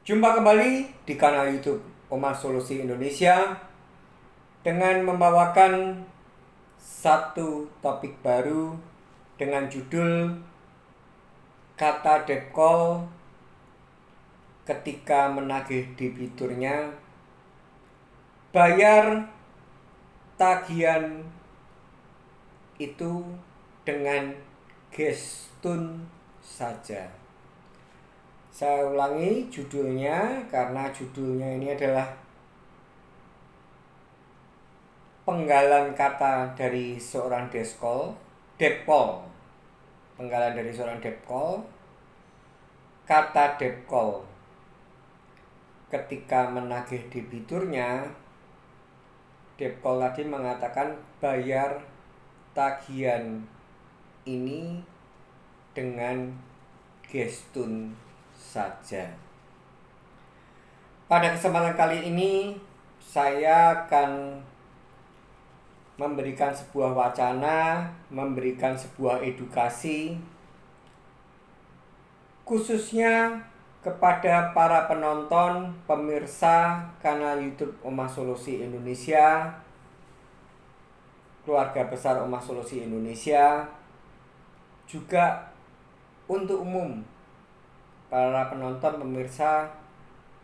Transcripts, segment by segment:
Jumpa kembali di kanal YouTube Omar Solusi Indonesia dengan membawakan satu topik baru dengan judul kata debt call ketika menagih debiturnya, bayar tagihan itu dengan gestun saja. Saya ulangi judulnya karena judulnya ini adalah penggalan kata dari seorang debt call, penggalan dari seorang debt call, kata debt call ketika menagih debiturnya. Debt call tadi mengatakan bayar tagihan ini dengan gestun saja. Pada kesempatan kali ini saya akan memberikan sebuah wacana, memberikan sebuah edukasi khususnya kepada para penonton, pemirsa kanal YouTube Omar Solusi Indonesia, keluarga besar Omar Solusi Indonesia, juga untuk umum para penonton, pemirsa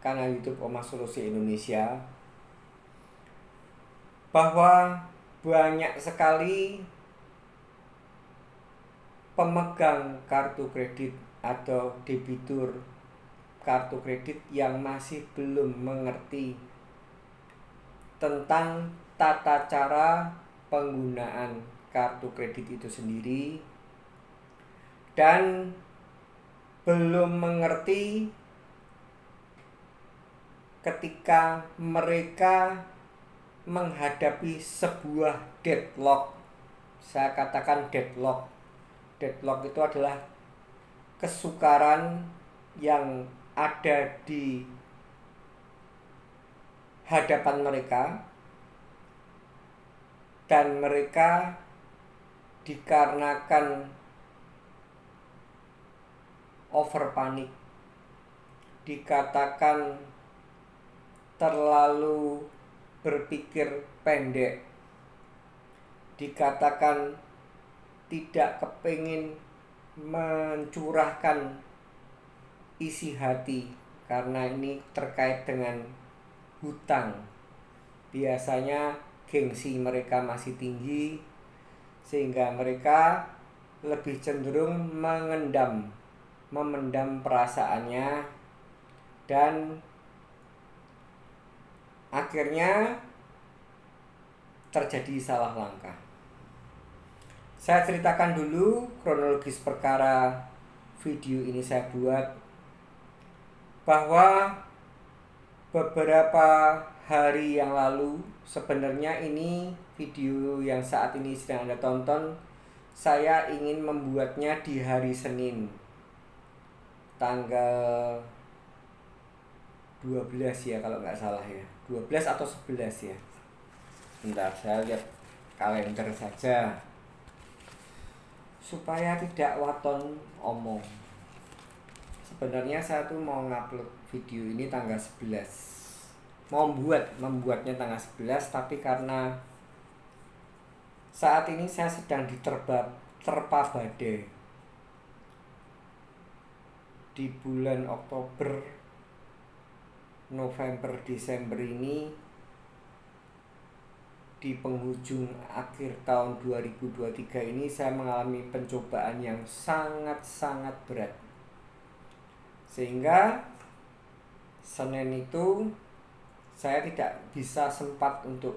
kanal YouTube Omar Solusi Indonesia, bahwa banyak sekali pemegang kartu kredit atau debitur kartu kredit yang masih belum mengerti tentang tata cara penggunaan kartu kredit itu sendiri dan belum mengerti ketika mereka menghadapi sebuah deadlock. Saya katakan deadlock. Deadlock itu adalah kesukaran yang ada di hadapan mereka, dan mereka dikarenakan over panik, dikatakan terlalu berpikir pendek, dikatakan tidak kepingin mencurahkan isi hati karena ini terkait dengan hutang. Biasanya gengsi mereka masih tinggi sehingga mereka lebih cenderung memendam perasaannya, dan akhirnya terjadi salah langkah. Saya ceritakan dulu kronologis perkara video ini saya buat, bahwa beberapa hari yang lalu, sebenarnya ini video yang saat ini sedang Anda tonton, saya ingin membuatnya di hari Senin tanggal 12 ya kalau nggak salah ya, 12 atau 11 ya. Bentar, saya lihat kalender saja supaya tidak waton omong. Sebenarnya saya tuh mau ngupload video ini tanggal 11, membuatnya tanggal 11, tapi karena saat ini saya sedang terpa badai di bulan Oktober, November, Desember ini, di penghujung akhir tahun 2023 ini saya mengalami pencobaan yang sangat-sangat berat, sehingga Senin itu saya tidak bisa sempat untuk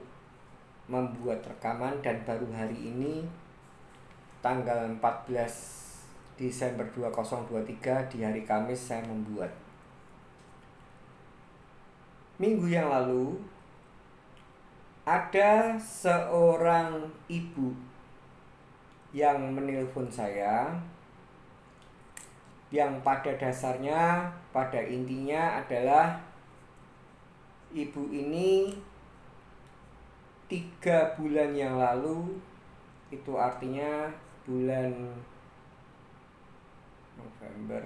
membuat rekaman, dan baru hari ini tanggal 14 Desember 2023 di hari Kamis saya membuat. Minggu yang lalu ada seorang ibu yang menelpon saya, yang pada dasarnya, pada intinya adalah ibu ini 3 bulan yang lalu, itu artinya bulan November,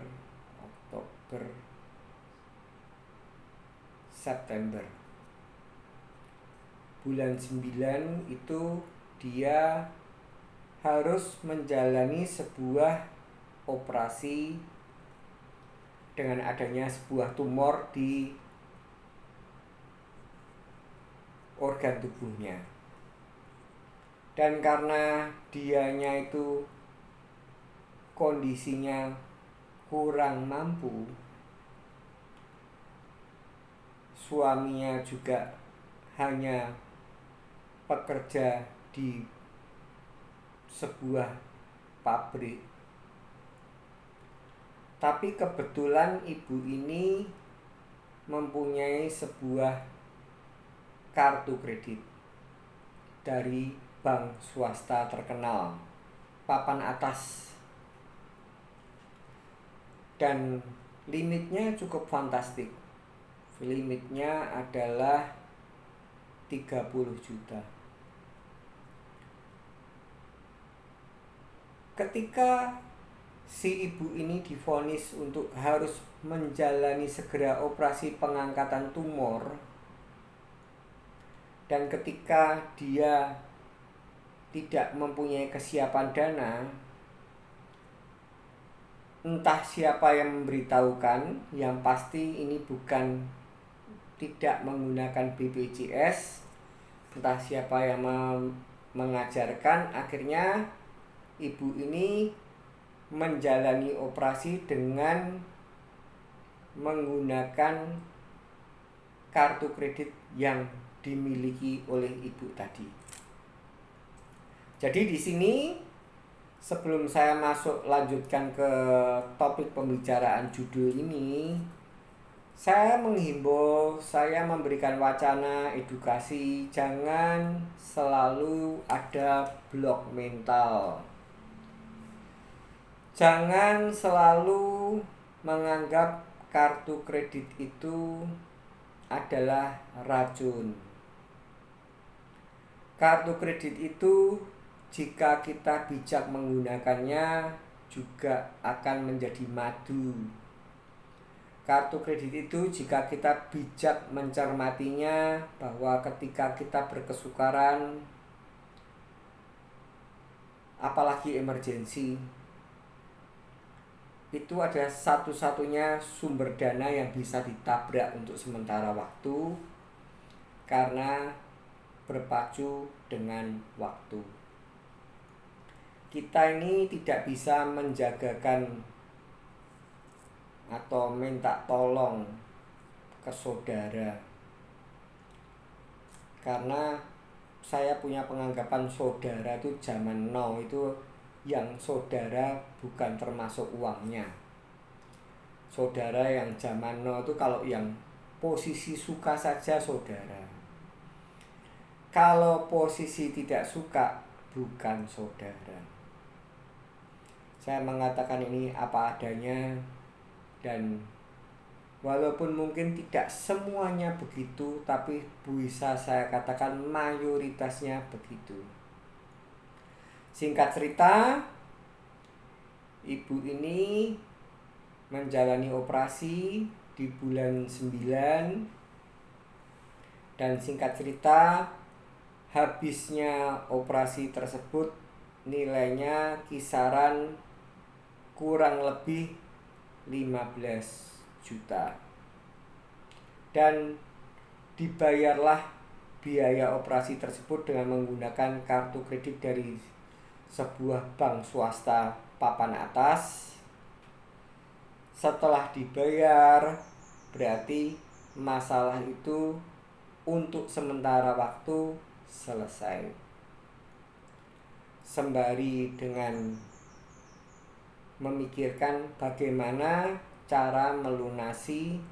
Oktober, September. Bulan 9 itu dia harus menjalani sebuah operasi dengan adanya sebuah tumor di organ tubuhnya. Dan karena dianya itu kondisinya kurang mampu, suaminya juga hanya pekerja di sebuah pabrik. Tapi kebetulan ibu ini mempunyai sebuah kartu kredit dari bank swasta terkenal, papan atas. Dan limitnya cukup fantastik. Limitnya adalah 30 juta. Ketika si ibu ini divonis untuk harus menjalani segera operasi pengangkatan tumor, dan ketika dia tidak mempunyai kesiapan dana, entah siapa yang memberitahukan, yang pasti ini bukan tidak menggunakan BPJS, entah siapa yang mengajarkan, akhirnya ibu ini menjalani operasi dengan menggunakan kartu kredit yang dimiliki oleh ibu tadi. Jadi di sini sebelum saya lanjutkan ke topik pembicaraan judul ini, saya menghimbau, saya memberikan wacana edukasi, jangan selalu ada blok mental. Jangan selalu menganggap kartu kredit itu adalah racun. Kartu kredit itu jika kita bijak menggunakannya juga akan menjadi madu. Kartu kredit itu jika kita bijak mencermatinya, bahwa ketika kita berkesukaran, apalagi emergensi, itu adalah satu-satunya sumber dana yang bisa ditabrak untuk sementara waktu, karena berpacu dengan waktu. Kita ini tidak bisa menjagakan atau minta tolong ke saudara, karena saya punya penganggapan saudara itu zaman now itu yang saudara bukan termasuk uangnya. Saudara yang zaman now itu kalau yang posisi suka saja saudara, kalau posisi tidak suka bukan saudara. Saya mengatakan ini apa adanya, dan walaupun mungkin tidak semuanya begitu, tapi bisa saya katakan mayoritasnya begitu. Singkat cerita, ibu ini menjalani operasi di bulan 9, dan singkat cerita habisnya operasi tersebut nilainya kisaran kurang lebih 15 juta, dan dibayarlah biaya operasi tersebut dengan menggunakan kartu kredit dari sebuah bank swasta papan atas. Setelah dibayar, berarti masalah itu untuk sementara waktu selesai, sembari dengan memikirkan bagaimana cara melunasi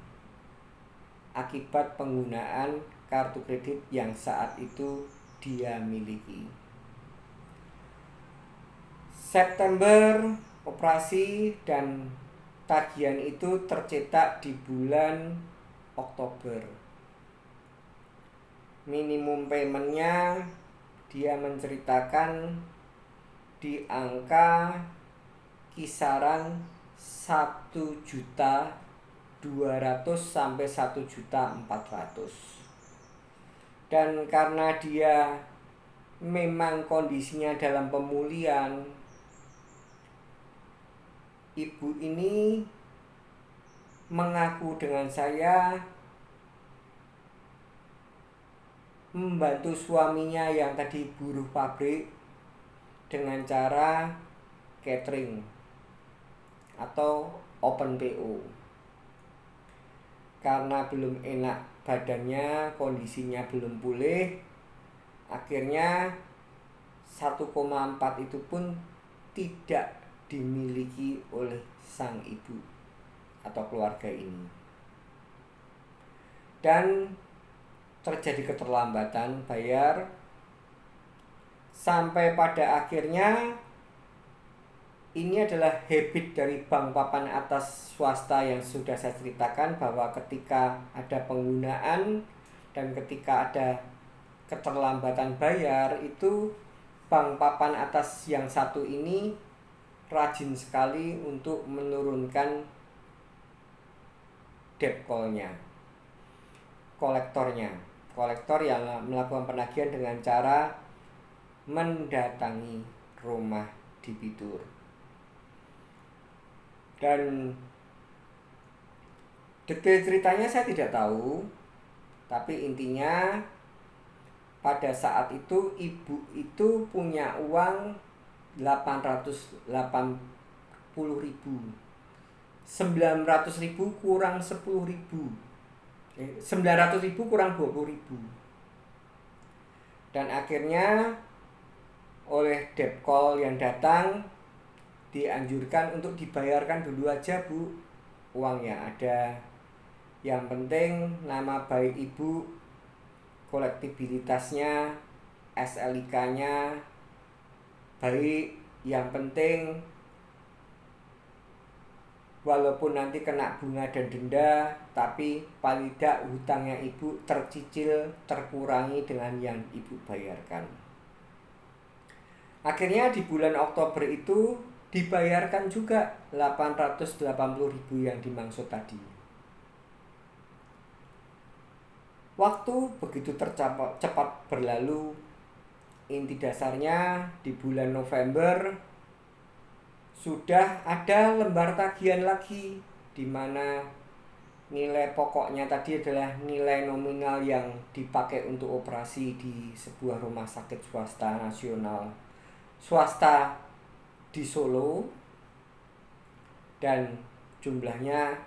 akibat penggunaan kartu kredit yang saat itu dia miliki. September operasi, dan tagihan itu tercetak di bulan Oktober. Minimum paymentnya dia menceritakan di angka kisaran 1 juta 200 sampai 1.400.000. Dan karena dia memang kondisinya dalam pemulihan, ibu ini mengaku dengan saya membantu suaminya yang tadi buruh pabrik dengan cara catering atau open PO. Karena belum enak badannya, kondisinya belum pulih, akhirnya 1,4 itu pun tidak dimiliki oleh sang ibu atau keluarga ini. Dan terjadi keterlambatan bayar sampai pada akhirnya ini adalah habit dari bank papan atas swasta yang sudah saya ceritakan, bahwa ketika ada penggunaan dan ketika ada keterlambatan bayar, itu bank papan atas yang satu ini rajin sekali untuk menurunkan debt call-nya, kolektor yang melakukan penagihan dengan cara mendatangi rumah debitur. Dan detail ceritanya saya tidak tahu, tapi intinya pada saat itu ibu itu punya uang 880.000. 900.000 kurang 10.000. 900.000 kurang 20.000. Dan akhirnya oleh debt call yang datang dianjurkan untuk dibayarkan dulu aja bu, uangnya ada, yang penting nama baik ibu, kolektibilitasnya, SLIK-nya baik, yang penting walaupun nanti kena bunga dan denda, tapi paling tidak hutangnya ibu tercicil, terkurangi dengan yang ibu bayarkan. Akhirnya di bulan Oktober itu dibayarkan juga 880.000 yang dimaksud tadi. Waktu begitu cepat berlalu. Inti dasarnya di bulan November sudah ada lembar tagihan lagi, di mana nilai pokoknya tadi adalah nilai nominal yang dipakai untuk operasi di sebuah rumah sakit swasta di Solo, dan jumlahnya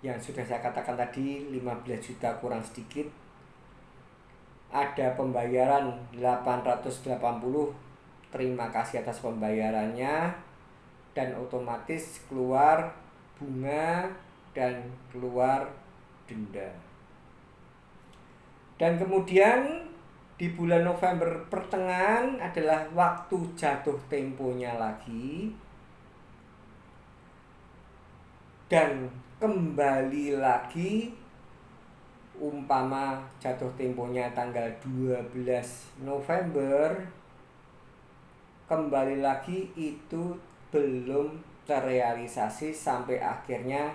yang sudah saya katakan tadi 15 juta kurang sedikit. Ada pembayaran 880, terima kasih atas pembayarannya, dan otomatis keluar bunga dan keluar denda. Dan kemudian di bulan November pertengahan adalah waktu jatuh temponya lagi, dan kembali lagi, umpama jatuh temponya tanggal 12 November, kembali lagi itu belum terrealisasi sampai akhirnya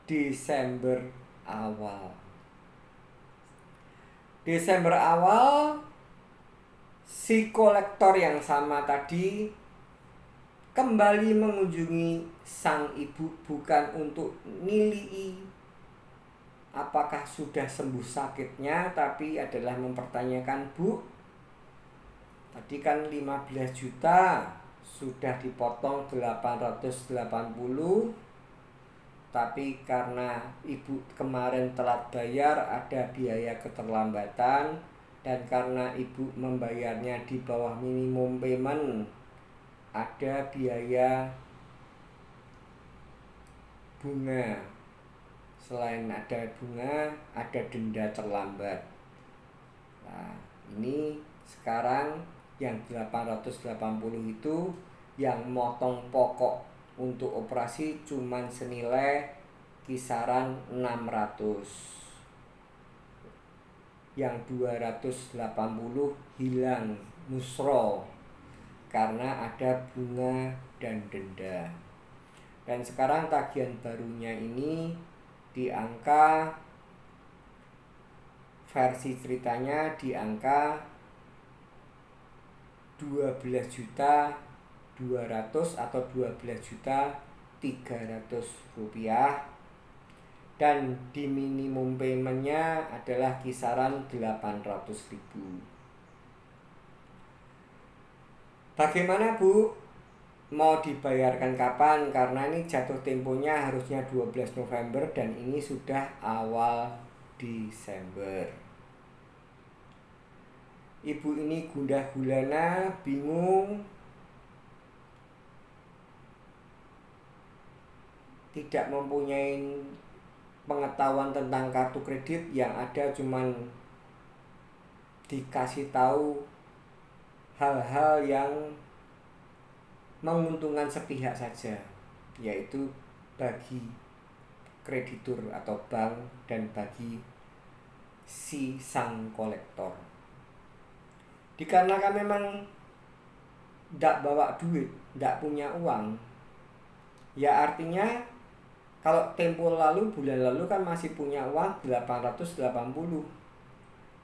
Desember awal. Si kolektor yang sama tadi kembali mengunjungi sang ibu, bukan untuk nilai apakah sudah sembuh sakitnya, tapi adalah mempertanyakan, bu, tadi kan 15 juta sudah dipotong 880, tapi karena ibu kemarin telat bayar, ada biaya keterlambatan, dan karena ibu membayarnya di bawah minimum payment, ada biaya bunga. Selain ada bunga, ada denda terlambat. Nah, ini sekarang yang 880 itu yang motong pokok untuk operasi cuman senilai kisaran 600. Yang 280 hilang musro karena ada bunga dan denda. Dan sekarang tagihan barunya ini di angka versi ceritanya di angka 12.200.000 atau 12.300.000 rupiah, dan di minimum paymentnya adalah kisaran 800.000. Bagaimana Bu? Mau dibayarkan kapan? Karena ini jatuh temponya harusnya 12 November dan ini sudah awal Desember. Ibu ini gundah gulana, bingung, tidak mempunyai pengetahuan tentang kartu kredit, yang ada cuman dikasih tahu hal-hal yang menguntungkan sepihak saja, yaitu bagi kreditur atau bank dan bagi si sang kolektor. Dikarenakan memang tidak bawa duit, tidak punya uang, ya artinya kalau tempo lalu, bulan lalu kan masih punya uang 880.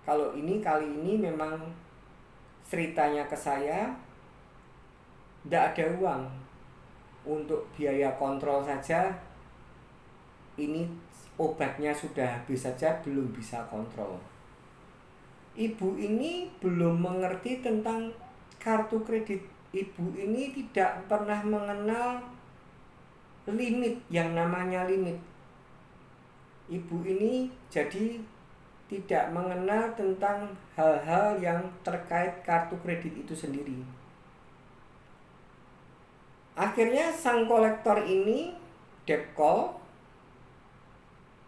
Kalau ini kali ini memang ceritanya ke saya tidak ada uang untuk biaya kontrol saja. Ini obatnya sudah habis saja, belum bisa kontrol. Ibu ini belum mengerti tentang kartu kredit. Ibu ini tidak pernah mengenal limit, yang namanya limit. Ibu ini jadi tidak mengenal tentang hal-hal yang terkait kartu kredit itu sendiri. Akhirnya sang kolektor ini debt call,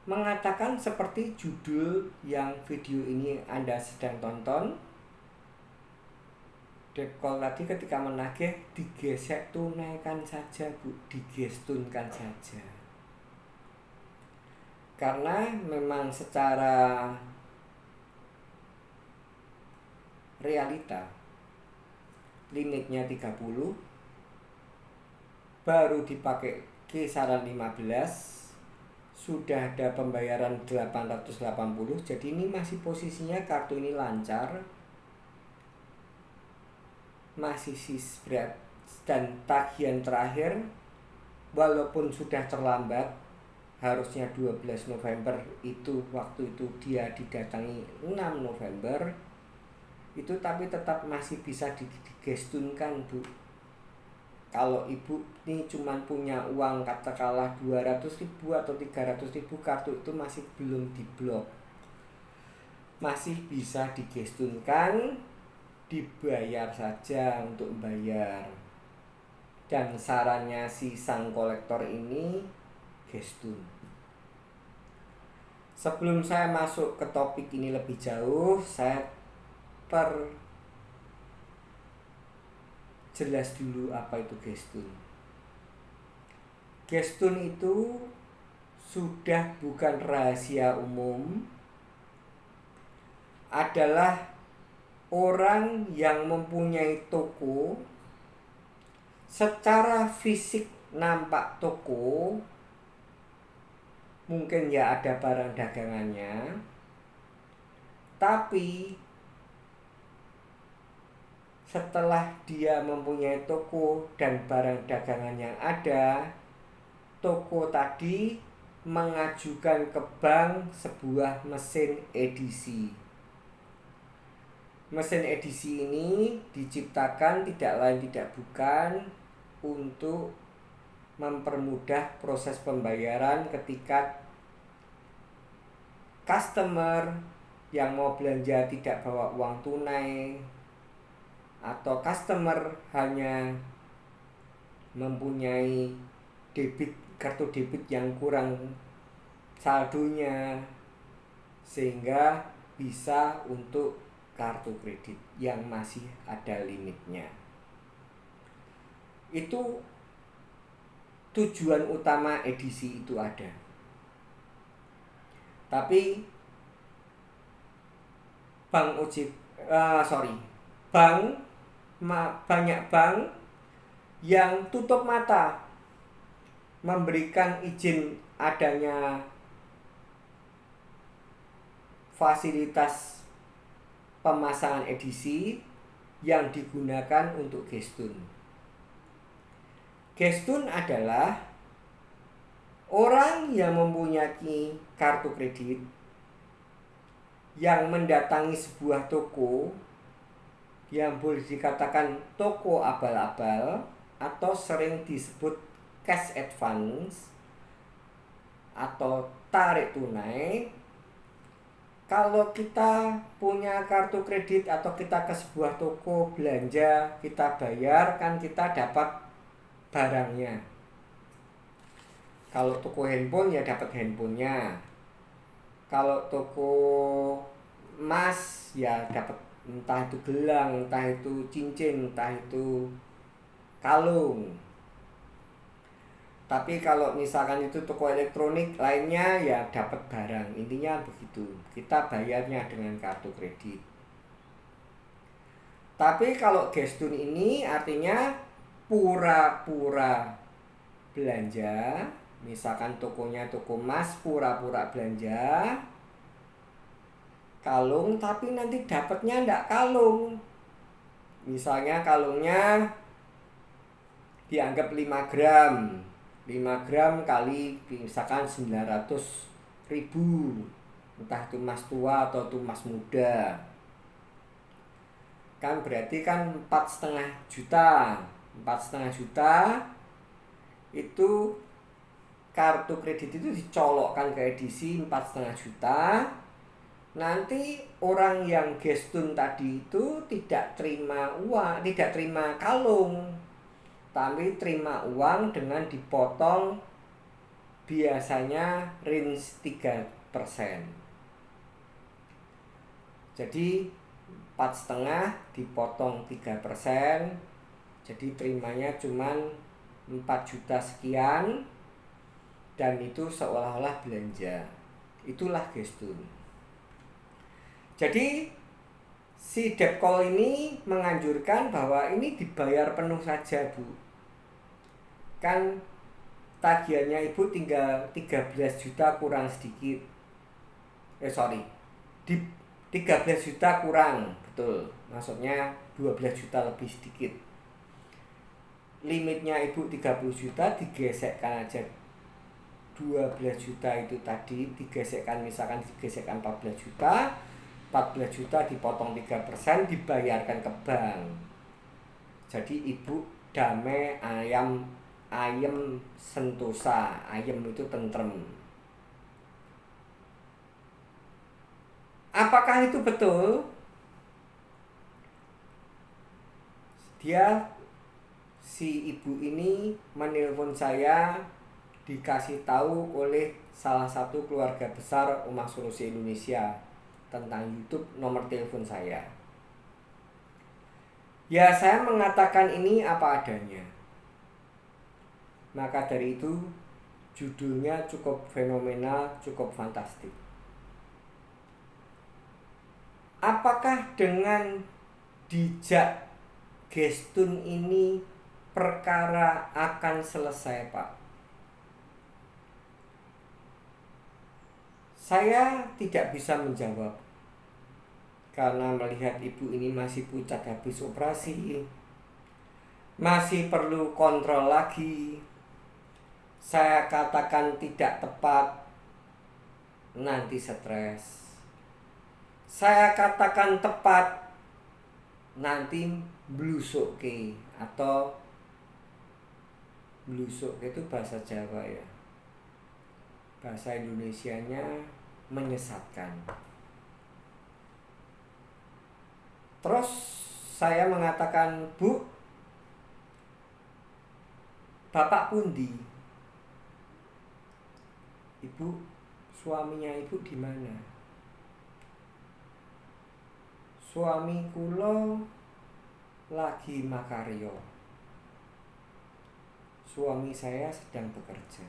mengatakan seperti judul yang video ini Anda sedang tonton. Debt call tadi ketika menagih, digesek tunaikan saja Bu, digestunkan saja. Karena memang secara realita limitnya 30, baru dipakai kisaran 15, sudah ada pembayaran 880. Jadi ini masih posisinya kartu ini lancar, masih berat, dan tagihan terakhir walaupun sudah terlambat, harusnya 12 November itu, waktu itu dia didatangi 6 November itu, tapi tetap masih bisa digestunkan Bu. Kalau ibu ini cuma punya uang katakanlah 200.000 atau 300.000, kartu itu masih belum diblok, masih bisa digestunkan, dibayar saja untuk bayar. Dan sarannya si sang kolektor ini, gestun. Sebelum saya masuk ke topik ini lebih jauh, saya jelas dulu apa itu gestun. Gestun itu sudah bukan rahasia umum, adalah orang yang mempunyai toko, secara fisik nampak toko, mungkin ya ada barang dagangannya, tapi setelah dia mempunyai toko dan barang dagangan yang ada, toko tadi mengajukan ke bank sebuah mesin edisi. Mesin edisi ini diciptakan tidak lain tidak bukan untuk mempermudah proses pembayaran ketika customer yang mau belanja tidak bawa uang tunai, atau customer hanya mempunyai kartu debit yang kurang saldonya, sehingga bisa untuk kartu kredit yang masih ada limitnya. Itu tujuan utama edisi itu ada. Tapi banyak bank yang tutup mata memberikan izin adanya fasilitas pemasangan edisi yang digunakan untuk gestun. Gestun adalah orang yang mempunyai kartu kredit yang mendatangi sebuah toko yang boleh dikatakan toko abal-abal atau sering disebut cash advance atau tarik tunai. Kalau kita punya kartu kredit atau kita ke sebuah toko belanja, kita bayar, kan kita dapat barangnya. Kalau toko handphone ya dapat handphonenya. Kalau toko emas ya dapat entah itu gelang, entah itu cincin, entah itu kalung. Tapi kalau misalkan itu toko elektronik lainnya ya dapat barang. Intinya begitu. Kita bayarnya dengan kartu kredit. Tapi kalau gestun ini artinya pura-pura belanja. Misalkan tokonya toko emas, pura-pura belanja kalung, tapi nanti dapatnya enggak kalung. Misalnya kalungnya dianggap 5 gram. 5 gram kali misalkan 900.000, entah itu emas tua atau itu emas muda, kan berarti kan 4,5 juta. 4,5 juta itu kartu kredit itu dicolokkan ke edisi 4,5 juta. Nanti orang yang gestun tadi itu tidak terima uang, tidak terima kalung, tapi terima uang dengan dipotong biasanya range 3%. Jadi 4,5 dipotong 3%, jadi terimanya cuman 4 juta sekian, dan itu seolah-olah belanja. Itulah gestun. Jadi si debt call ini menganjurkan bahwa ini dibayar penuh saja, Bu. Kan tagihannya Ibu tinggal 13 juta kurang sedikit. 13 juta kurang, betul. Maksudnya 12 juta lebih sedikit. Limitnya Ibu 30 juta, digesekkan aja 12 juta itu tadi, digesekkan, misalkan digesekkan 14 juta. 14 juta dipotong 3%, dibayarkan ke bank. Jadi Ibu damai, ayem sentosa. Ayem itu tentrem. Apakah itu betul? Si ibu ini menelpon saya, dikasih tahu oleh salah satu keluarga besar Omah Solusi Indonesia tentang YouTube, nomor telepon saya. Ya, saya mengatakan ini apa adanya. Maka dari itu judulnya cukup fenomenal, cukup fantastik. Apakah dengan dijak gestun ini perkara akan selesai, Pak? Saya tidak bisa menjawab, karena melihat ibu ini masih pucat habis operasi, masih perlu kontrol lagi. Saya katakan tidak tepat, nanti stres. Saya katakan tepat, nanti blusuke. Atau blusuk itu bahasa Jawa ya, bahasa Indonesianya menyesatkan. Terus saya mengatakan, Bu, Bapak pundi? Ibu, suaminya Ibu di mana? Suami kula lagi makarya. Suami saya sedang bekerja.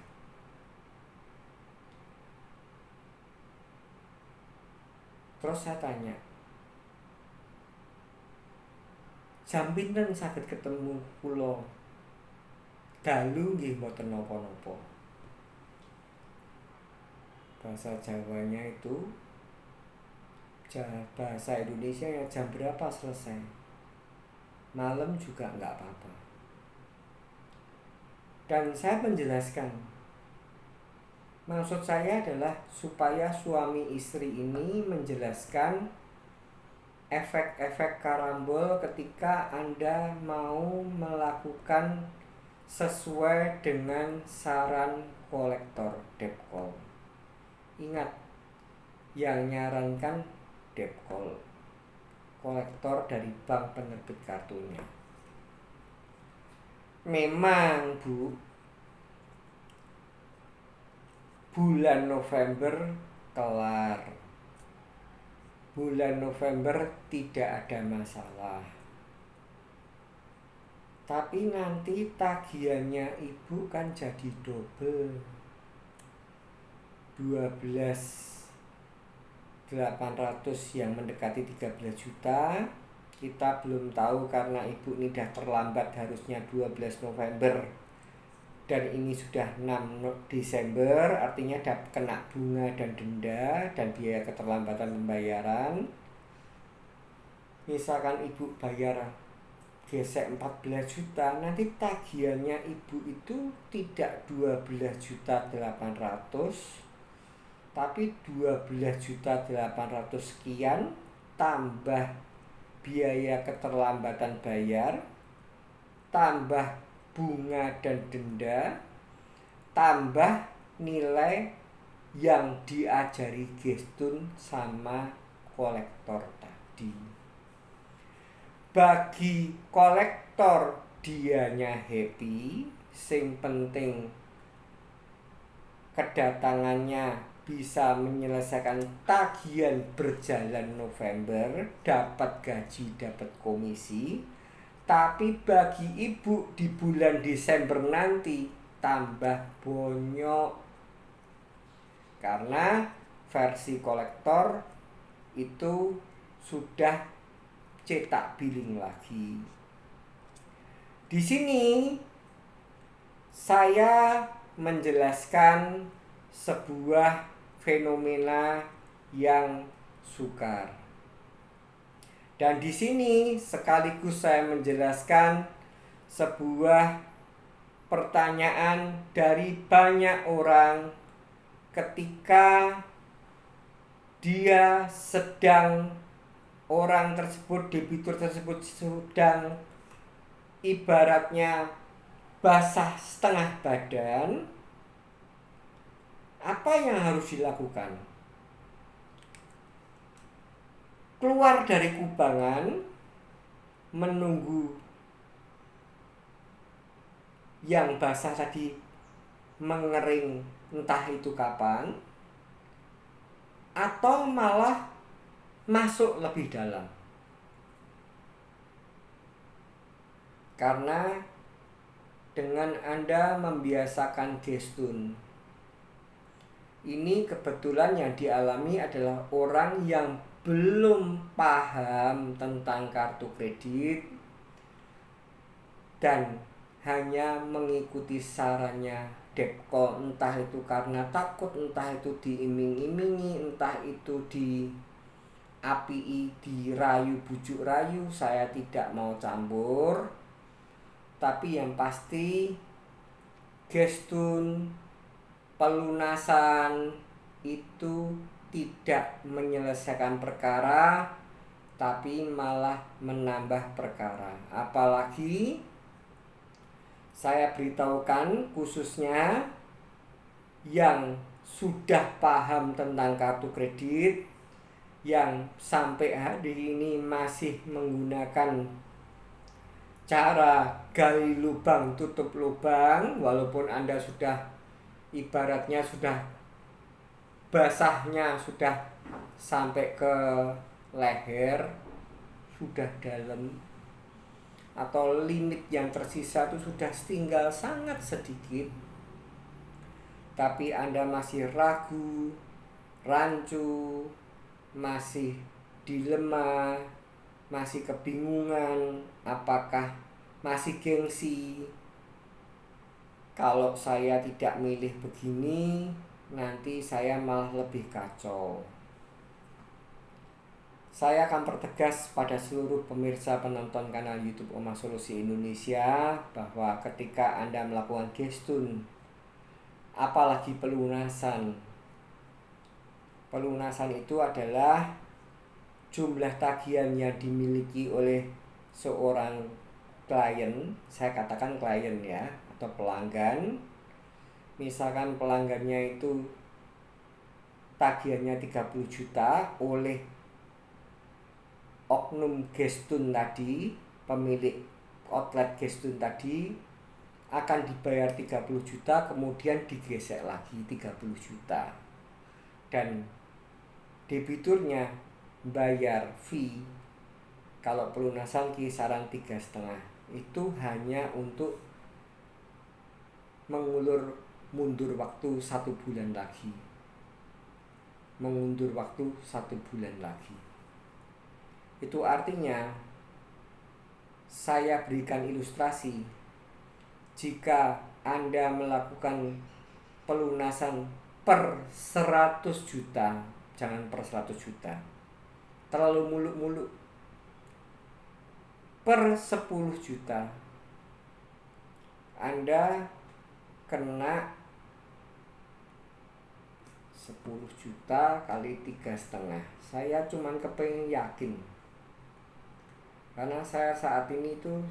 Terus saya tanya, jam pinten saged ketemu kula? Dalu nggih mboten napa-napa. Bahasa Jawanya itu bahasa Indonesia ya jam berapa selesai, malam juga nggak apa-apa. Dan saya menjelaskan, maksud saya adalah supaya suami istri ini menjelaskan efek-efek karambol ketika Anda mau melakukan sesuai dengan saran kolektor debt call. Ingat, yang nyarankan debt call, kolektor dari bank penerbit kartunya. Memang Bu, bulan November kelar, bulan November tidak ada masalah. Tapi nanti tagihannya Ibu kan jadi double, 12.800 yang mendekati 13 juta. Kita belum tahu karena Ibu ini sudah terlambat, harusnya 12 November dan ini sudah 6 Desember, artinya kena bunga dan denda dan biaya keterlambatan pembayaran. Misalkan Ibu bayar gesek 14 juta, nanti tagihannya Ibu itu tidak 12.800, tapi 12.800 sekian tambah biaya keterlambatan bayar, tambah bunga dan denda, tambah nilai yang diajari gestun sama kolektor tadi. Bagi kolektor dianya happy, sing penting kedatangannya bisa menyelesaikan tagihan berjalan November, dapat gaji, dapat komisi. Tapi bagi Ibu di bulan Desember nanti tambah bonyok, karena versi kolektor itu sudah cetak billing lagi. Di sini saya menjelaskan sebuah fenomena yang sukar. Dan di sini sekaligus saya menjelaskan sebuah pertanyaan dari banyak orang ketika dia sedang, orang tersebut, debitur tersebut sedang ibaratnya basah setengah badan, apa yang harus dilakukan? Keluar dari kubangan, menunggu yang basah tadi mengering entah itu kapan, atau malah masuk lebih dalam. Karena dengan Anda membiasakan gestun, ini kebetulan yang dialami adalah orang yang belum paham tentang kartu kredit dan hanya mengikuti sarannya debt call, entah itu karena takut, entah itu diiming-imingi, entah itu diapii, dirayu, bujuk rayu. Saya tidak mau campur, tapi yang pasti gestun, pelunasan itu tidak menyelesaikan perkara, tapi malah menambah perkara. Apalagi saya beritahukan khususnya yang sudah paham tentang kartu kredit, yang sampai hari ini masih menggunakan cara gali lubang tutup lubang, walaupun Anda sudah ibaratnya sudah basahnya sudah sampai ke leher, sudah dalam, atau limit yang tersisa itu sudah tinggal sangat sedikit, tapi Anda masih ragu, rancu, masih dilema, masih kebingungan, apakah masih gengsi, kalau saya tidak milih begini nanti saya malah lebih kacau. Saya akan pertegas pada seluruh pemirsa penonton kanal YouTube Oma Solusi Indonesia bahwa ketika Anda melakukan gestun, apalagi pelunasan itu adalah jumlah tagihan yang dimiliki oleh seorang klien, saya katakan klien ya, atau pelanggan. Misalkan pelanggannya itu tagihannya 30 juta oleh oknum gestun tadi, pemilik outlet gestun tadi, akan dibayar 30 juta, kemudian digesek lagi 30 juta. Dan debiturnya bayar fee kalau pelunasan kisaran 3,5. Itu hanya untuk mengulur mundur waktu 1 bulan lagi. Itu artinya saya berikan ilustrasi, jika Anda melakukan pelunasan per 100 juta, jangan per 100 juta, terlalu muluk-muluk, per 10 juta Anda kena 10 juta kali 3,5. Saya cuman kepengen yakin, karena saya saat ini tuh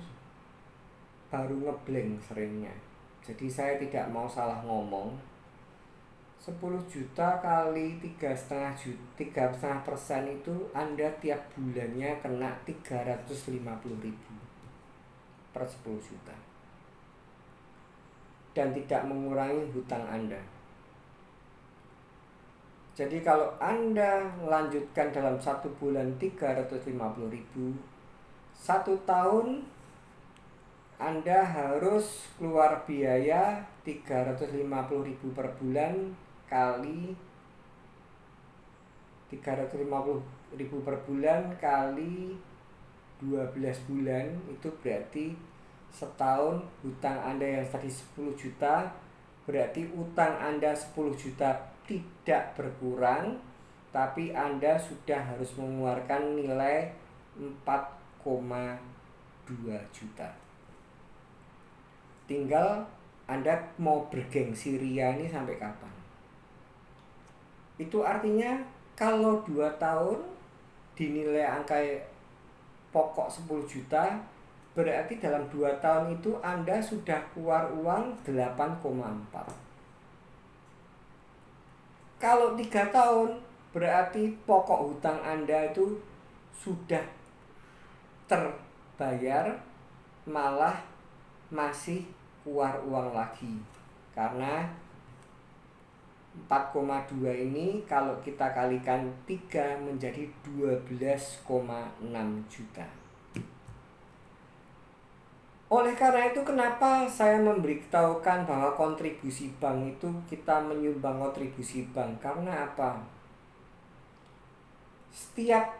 baru ngeblank seringnya, jadi saya tidak mau salah ngomong. 10 juta kali 3,5% itu Anda tiap bulannya kena 350.000 per 10 juta, dan tidak mengurangi hutang Anda. Jadi kalau Anda lanjutkan dalam 1 bulan 350.000, 1 tahun Anda harus keluar biaya 350.000 per bulan kali 350.000 per bulan kali 12 bulan, itu berarti setahun hutang Anda yang tadi 10 juta, berarti utang Anda 10 juta tidak berkurang, tapi Anda sudah harus mengeluarkan nilai 4,2 juta. Tinggal Anda mau bergengsi ria ini sampai kapan. Itu artinya kalau 2 tahun dinilai angka pokok 10 juta, berarti dalam 2 tahun itu Anda sudah keluar uang 8,4. Kalau 3 tahun berarti pokok hutang Anda itu sudah terbayar, malah masih keluar uang lagi. Karena 4,2 ini kalau kita kalikan 3 menjadi 12,6 juta. Oleh karena itu, kenapa saya memberitahukan bahwa kontribusi bank itu kita menyumbang kontribusi bank? Karena apa? Setiap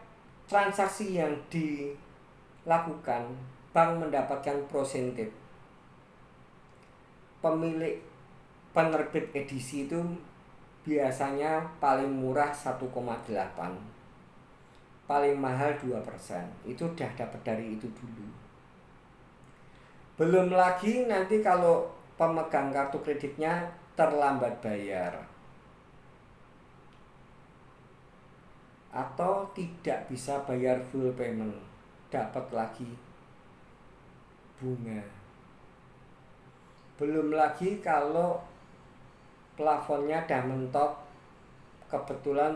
transaksi yang dilakukan, bank mendapatkan persentage. Pemilik penerbit edisi itu biasanya paling murah 1,8, paling mahal 2%. Itu udah dapat dari itu dulu. Belum lagi nanti kalau pemegang kartu kreditnya terlambat bayar atau tidak bisa bayar full payment, dapat lagi bunga. Belum lagi kalau plafonnya udah mentok, kebetulan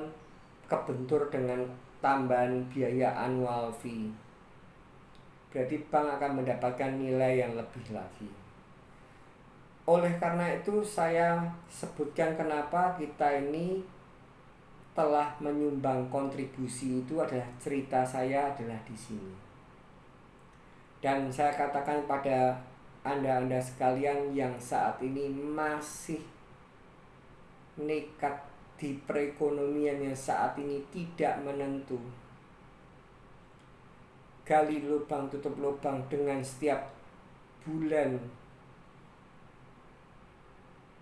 kebentur dengan tambahan biaya annual fee, berarti bank akan mendapatkan nilai yang lebih lagi. Oleh karena itu saya sebutkan kenapa kita ini telah menyumbang kontribusi, itu adalah cerita saya adalah di sini. Dan saya katakan pada Anda sekalian yang saat ini masih nekat di perekonomian yang saat ini tidak menentu, gali lubang tutup lubang dengan setiap bulan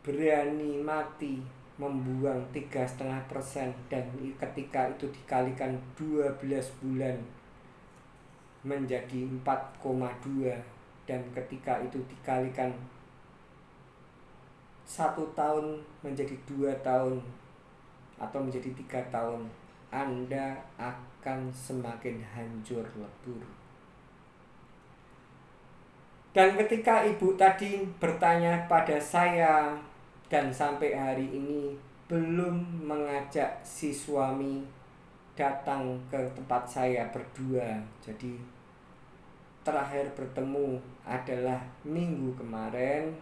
berani mati membuang 3,5%, dan ketika itu dikalikan 12 bulan menjadi 4,2, dan ketika itu dikalikan 1 tahun menjadi 2 tahun atau menjadi 3 tahun, Anda akan semakin hancur lebur. Dan ketika ibu tadi bertanya pada saya, dan sampai hari ini belum mengajak si suami datang ke tempat saya berdua, jadi terakhir bertemu adalah minggu kemarin.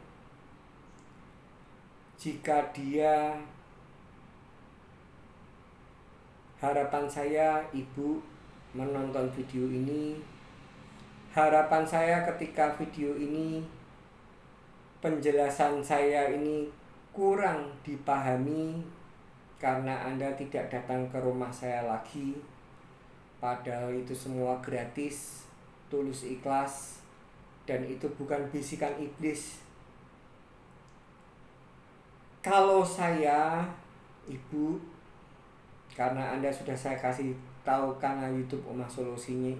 Jika dia, harapan saya ibu menonton video ini, harapan saya ketika video ini, penjelasan saya ini kurang dipahami karena Anda tidak datang ke rumah saya lagi, padahal itu semua gratis, tulus ikhlas, dan itu bukan bisikan iblis. Kalau saya, ibu, karena Anda sudah saya kasih tahu kanal YouTube Omah Solusinya,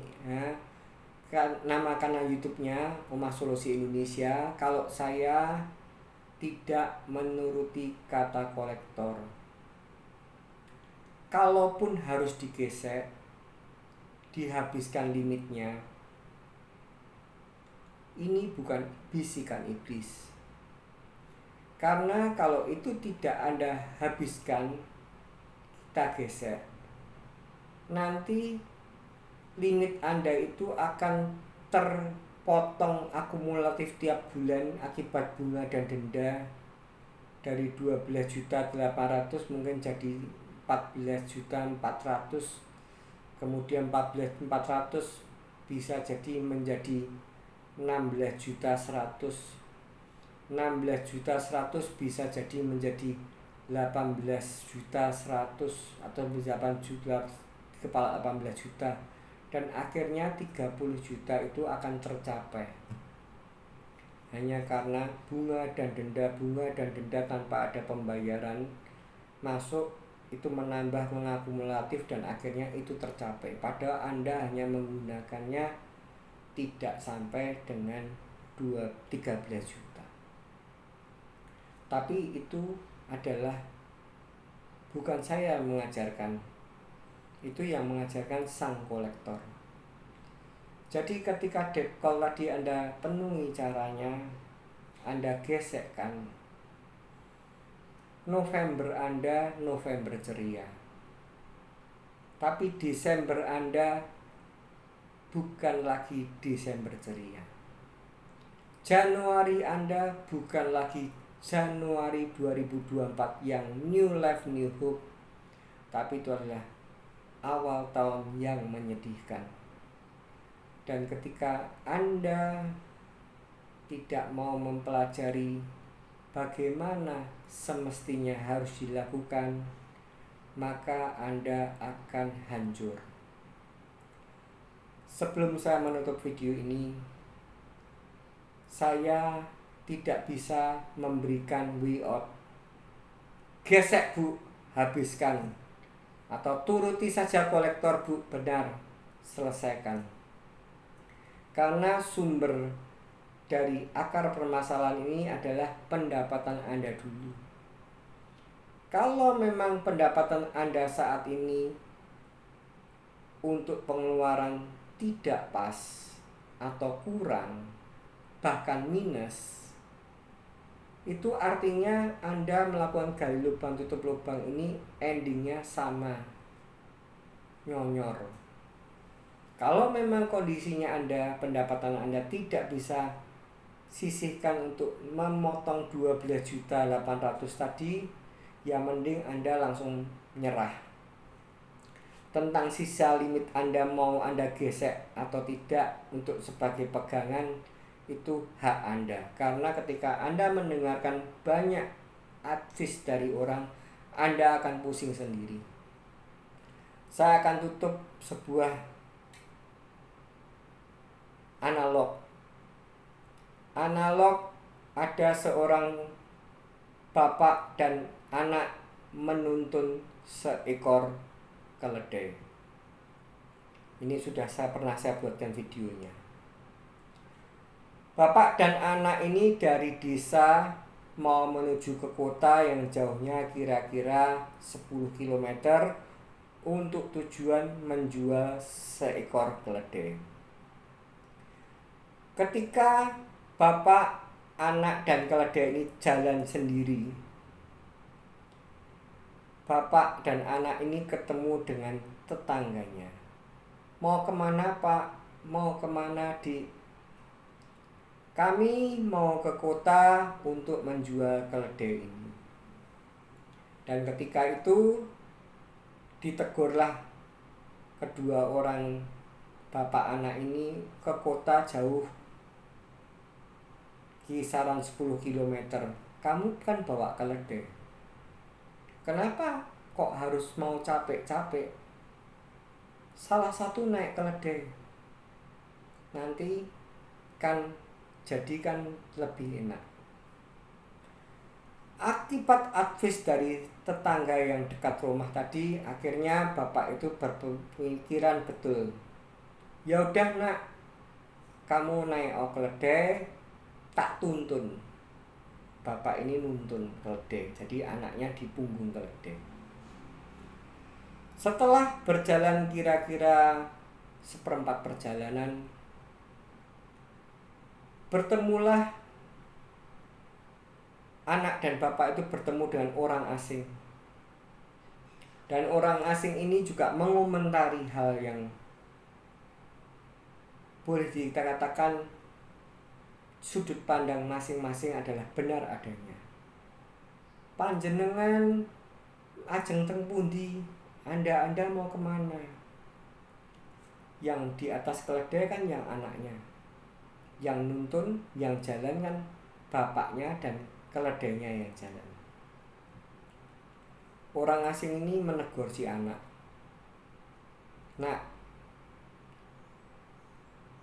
nama kanal YouTube-nya Omah Solusi Indonesia. Kalau saya tidak menuruti kata kolektor, kalaupun harus digesek, dihabiskan limitnya, ini bukan bisikan iblis. Karena kalau itu tidak Anda habiskan, kita gesek, nanti limit Anda itu akan terpotong akumulatif tiap bulan akibat bunga dan denda dari 12.800.000 mungkin jadi 14.400.000, kemudian 14.400 bisa jadi menjadi 16.100.000, 16.100.000 bisa jadi menjadi 18.100.000 atau 8 juta, kepala 18 juta, dan akhirnya 30 juta itu akan tercapai hanya karena bunga dan denda tanpa ada pembayaran masuk, itu menambah, mengakumulatif, dan akhirnya itu tercapai, padahal Anda hanya menggunakannya tidak sampai dengan 13 juta. Tapi itu adalah bukan saya mengajarkan, itu yang mengajarkan sang kolektor. Jadi ketika debt call tadi Anda penuhi caranya, Anda gesekkan, November Anda November ceria, tapi Desember Anda bukan lagi Desember ceria, Januari Anda bukan lagi Januari 2024 yang new life new hope, tapi itu adalah awal tahun yang menyedihkan. Dan ketika Anda tidak mau mempelajari bagaimana semestinya harus dilakukan, maka Anda akan hancur. Sebelum saya menutup video ini, saya tidak bisa memberikan way out, gesek bu, habiskan, atau turuti saja kolektor bu, benar, selesaikan. Karena sumber dari akar permasalahan ini adalah pendapatan Anda dulu. Kalau memang pendapatan Anda saat ini untuk pengeluaran tidak pas atau kurang, bahkan minus, itu artinya Anda melakukan gali lubang tutup lubang ini endingnya sama, nyonyor. Kalau memang kondisinya Anda, pendapatan Anda tidak bisa sisihkan untuk memotong 12.800.000 tadi, ya mending Anda langsung nyerah. Tentang sisa limit Anda mau Anda gesek atau tidak untuk sebagai pegangan, itu hak Anda. Karena ketika Anda mendengarkan banyak advice dari orang, Anda akan pusing sendiri. Saya akan tutup sebuah analog. Ada seorang bapak dan anak menuntun seekor keledai. Ini sudah pernah saya buatkan videonya. Bapak dan anak ini dari desa mau menuju ke kota yang jauhnya kira-kira 10 km untuk tujuan menjual seekor keledai. Ketika bapak, anak, dan keledai ini jalan sendiri, bapak dan anak ini ketemu dengan tetangganya. Mau kemana, Pak? Mau kemana, Dik? Kami mau ke kota untuk menjual keledai ini. Dan ketika itu ditegurlah kedua orang bapak anak ini ke kota jauh kisaran 10 km. Kamu kan bawa keledai. Kenapa kok harus mau capek-capek? Salah satu naik keledai. Nanti kan jadikan lebih enak. Akibat advice dari tetangga yang dekat rumah tadi, akhirnya bapak itu berpikiran betul. Ya udah nak, kamu naik keledai, tak tuntun. Bapak ini nuntun keledai, jadi anaknya di punggung keledai. Setelah berjalan kira-kira seperempat perjalanan, bertemulah anak dan bapak itu bertemu dengan orang asing. Dan orang asing ini juga mengomentari hal yang boleh kita katakan sudut pandang masing-masing adalah benar adanya. Panjenengan ajeng teng pundi? Anda mau kemana? Yang di atas keledai kan yang anaknya, yang nuntun, yang jalan kan bapaknya, dan keledainya yang jalan. Orang asing ini menegur si anak. Nah,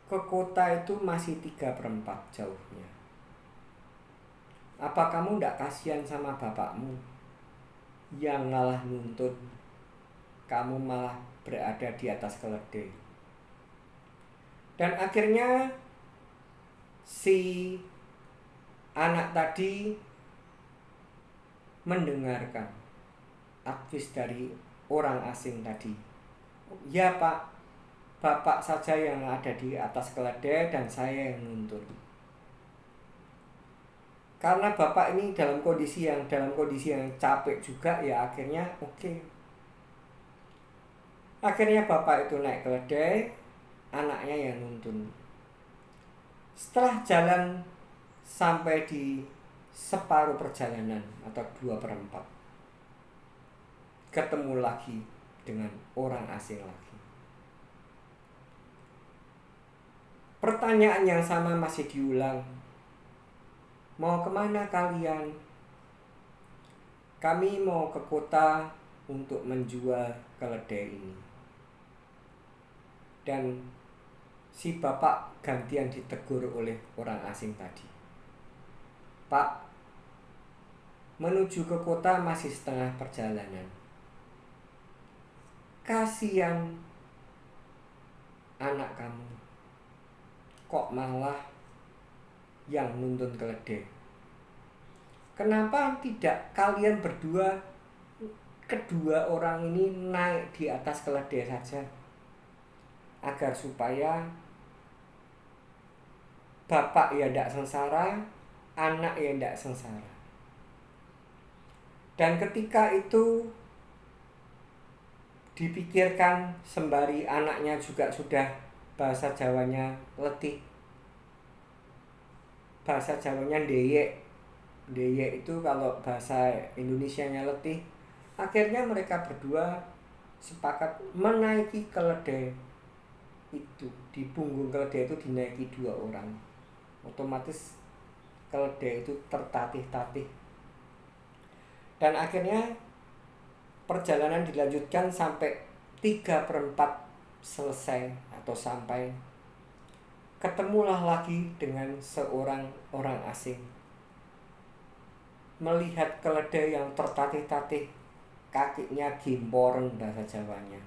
ke kota itu masih 3/4 jauhnya. Apa kamu tidak kasihan sama bapakmu yang malah nuntun, kamu malah berada di atas keledai? Dan akhirnya si anak tadi mendengarkan advice dari orang asing tadi. Ya Pak, bapak saja yang ada di atas keledai dan saya yang nuntun. Karena bapak ini dalam kondisi yang capek juga, ya akhirnya oke. Akhirnya bapak itu naik keledai, anaknya yang nuntun. Setelah jalan sampai di separuh perjalanan atau 2/4, ketemu lagi dengan orang asing lagi. Pertanyaan yang sama masih diulang. Mau kemana kalian? Kami mau ke kota untuk menjual keledai ini. Dan si bapak gantian ditegur oleh orang asing tadi. Pak, menuju ke kota masih setengah perjalanan. Kasihan anak kamu, kok malah yang nuntun keledai. Kenapa tidak kalian berdua, kedua orang ini naik di atas keledai saja, agar supaya bapak ya tidak sengsara, anak ya tidak sengsara. Dan ketika itu dipikirkan sembari anaknya juga sudah bahasa Jawanya letih. Bahasa Jawanya ndeyek. Ndeyek itu kalau bahasa Indonesianya letih. Akhirnya mereka berdua sepakat menaiki keledai itu. Di punggung keledai itu dinaiki 2 orang. Otomatis keledai itu tertatih-tatih. Dan akhirnya perjalanan dilanjutkan sampai 3/4 selesai atau sampai. Ketemulah lagi dengan seorang orang asing. Melihat keledai yang tertatih-tatih, kakinya gimporen bahasa Jawanya.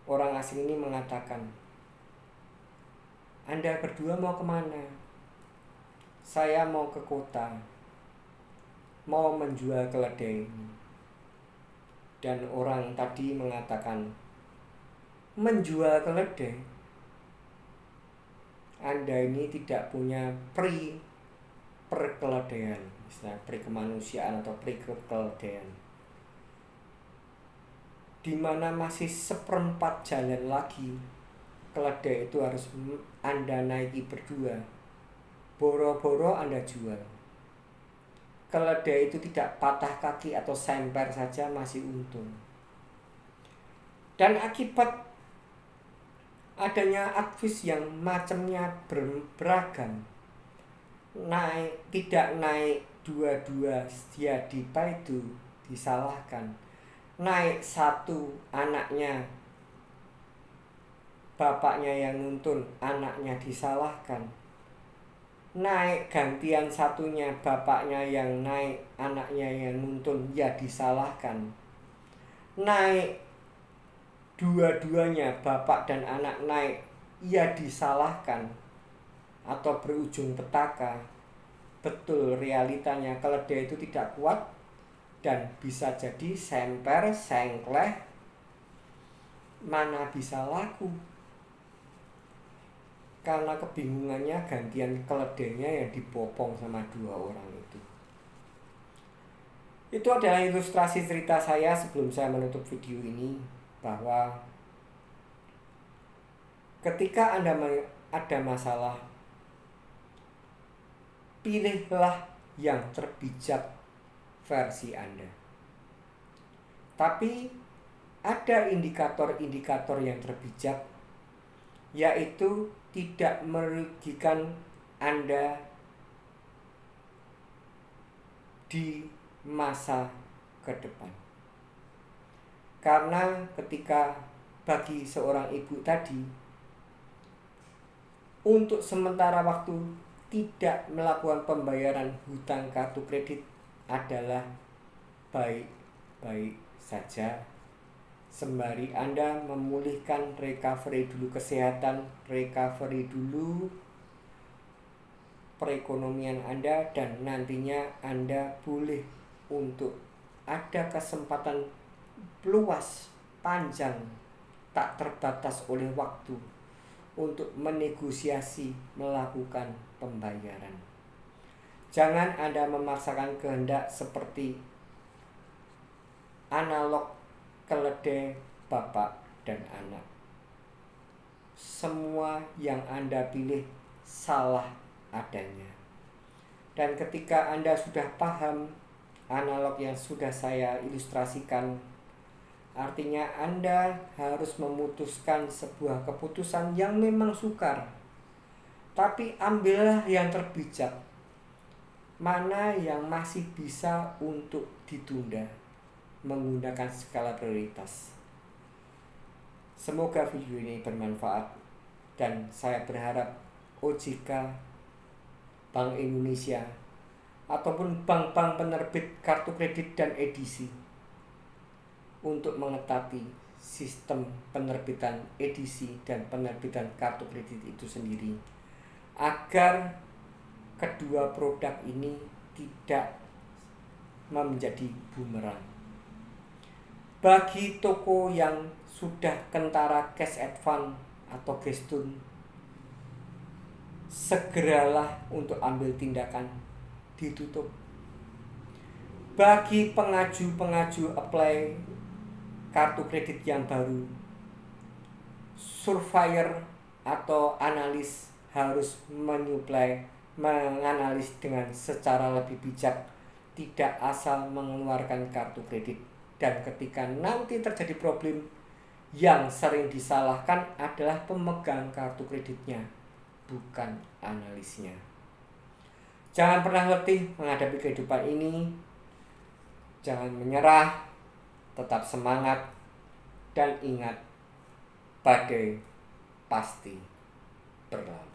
Orang asing ini mengatakan, "Anda berdua mau kemana?" "Saya mau ke kota, mau menjual keledai ini." Dan orang tadi mengatakan, "Menjual keledai? Anda ini tidak punya perkeledaian, istilah kemanusiaan atau perkeledaian, di mana masih seperempat jalan lagi keledai itu harus Anda naiki berdua. Boro-boro Anda jual. Keledai itu tidak patah kaki atau semper saja masih untung." Dan akibat adanya advis yang macamnya beragam, tidak naik dua-dua dia dipaidu, disalahkan. Naik satu, anaknya, bapaknya yang nuntun, anaknya disalahkan. Naik gantian satunya, bapaknya yang naik, anaknya yang nuntun, ya disalahkan. Naik dua-duanya, bapak dan anak naik, ya disalahkan atau berujung petaka. Betul, realitanya keledai itu tidak kuat dan bisa jadi semper, sengkleh, mana bisa laku. Karena kebingungannya gantian keledainya yang dibopong sama dua orang itu. Itu adalah ilustrasi cerita saya sebelum saya menutup video ini, bahwa ketika Anda ada masalah, pilihlah yang terbijak versi Anda. Tapi ada indikator-indikator yang terbijak, yaitu tidak merugikan Anda di masa ke depan. Karena ketika bagi seorang ibu tadi, untuk sementara waktu tidak melakukan pembayaran hutang kartu kredit adalah baik-baik saja, sembari Anda memulihkan, recovery dulu kesehatan, recovery dulu perekonomian Anda, dan nantinya Anda boleh untuk ada kesempatan luas, panjang, tak terbatas oleh waktu untuk menegosiasi, melakukan pembayaran. Jangan Anda memaksakan kehendak seperti analog keledai bapak dan anak. Semua yang Anda pilih salah adanya. Dan ketika Anda sudah paham analog yang sudah saya ilustrasikan, artinya Anda harus memutuskan sebuah keputusan yang memang sukar. Tapi ambillah yang terbijak. Mana yang masih bisa untuk ditunda menggunakan skala prioritas. Semoga video ini bermanfaat, dan saya berharap OJK, Bank Indonesia, ataupun bank-bank penerbit kartu kredit dan edisi untuk mengetati sistem penerbitan edisi dan penerbitan kartu kredit itu sendiri, agar kedua produk ini tidak menjadi bumerang. Bagi toko yang sudah kentara cash advance atau gestun, segeralah untuk ambil tindakan, ditutup. Bagi pengaju apply kartu kredit yang baru, surveyor atau analis harus menganalisis dengan secara lebih bijak, tidak asal mengeluarkan kartu kredit. Dan ketika nanti terjadi problem, yang sering disalahkan adalah pemegang kartu kreditnya, bukan analisnya. Jangan pernah letih menghadapi kehidupan ini. Jangan menyerah, tetap semangat, dan ingat, badai pasti berlalu.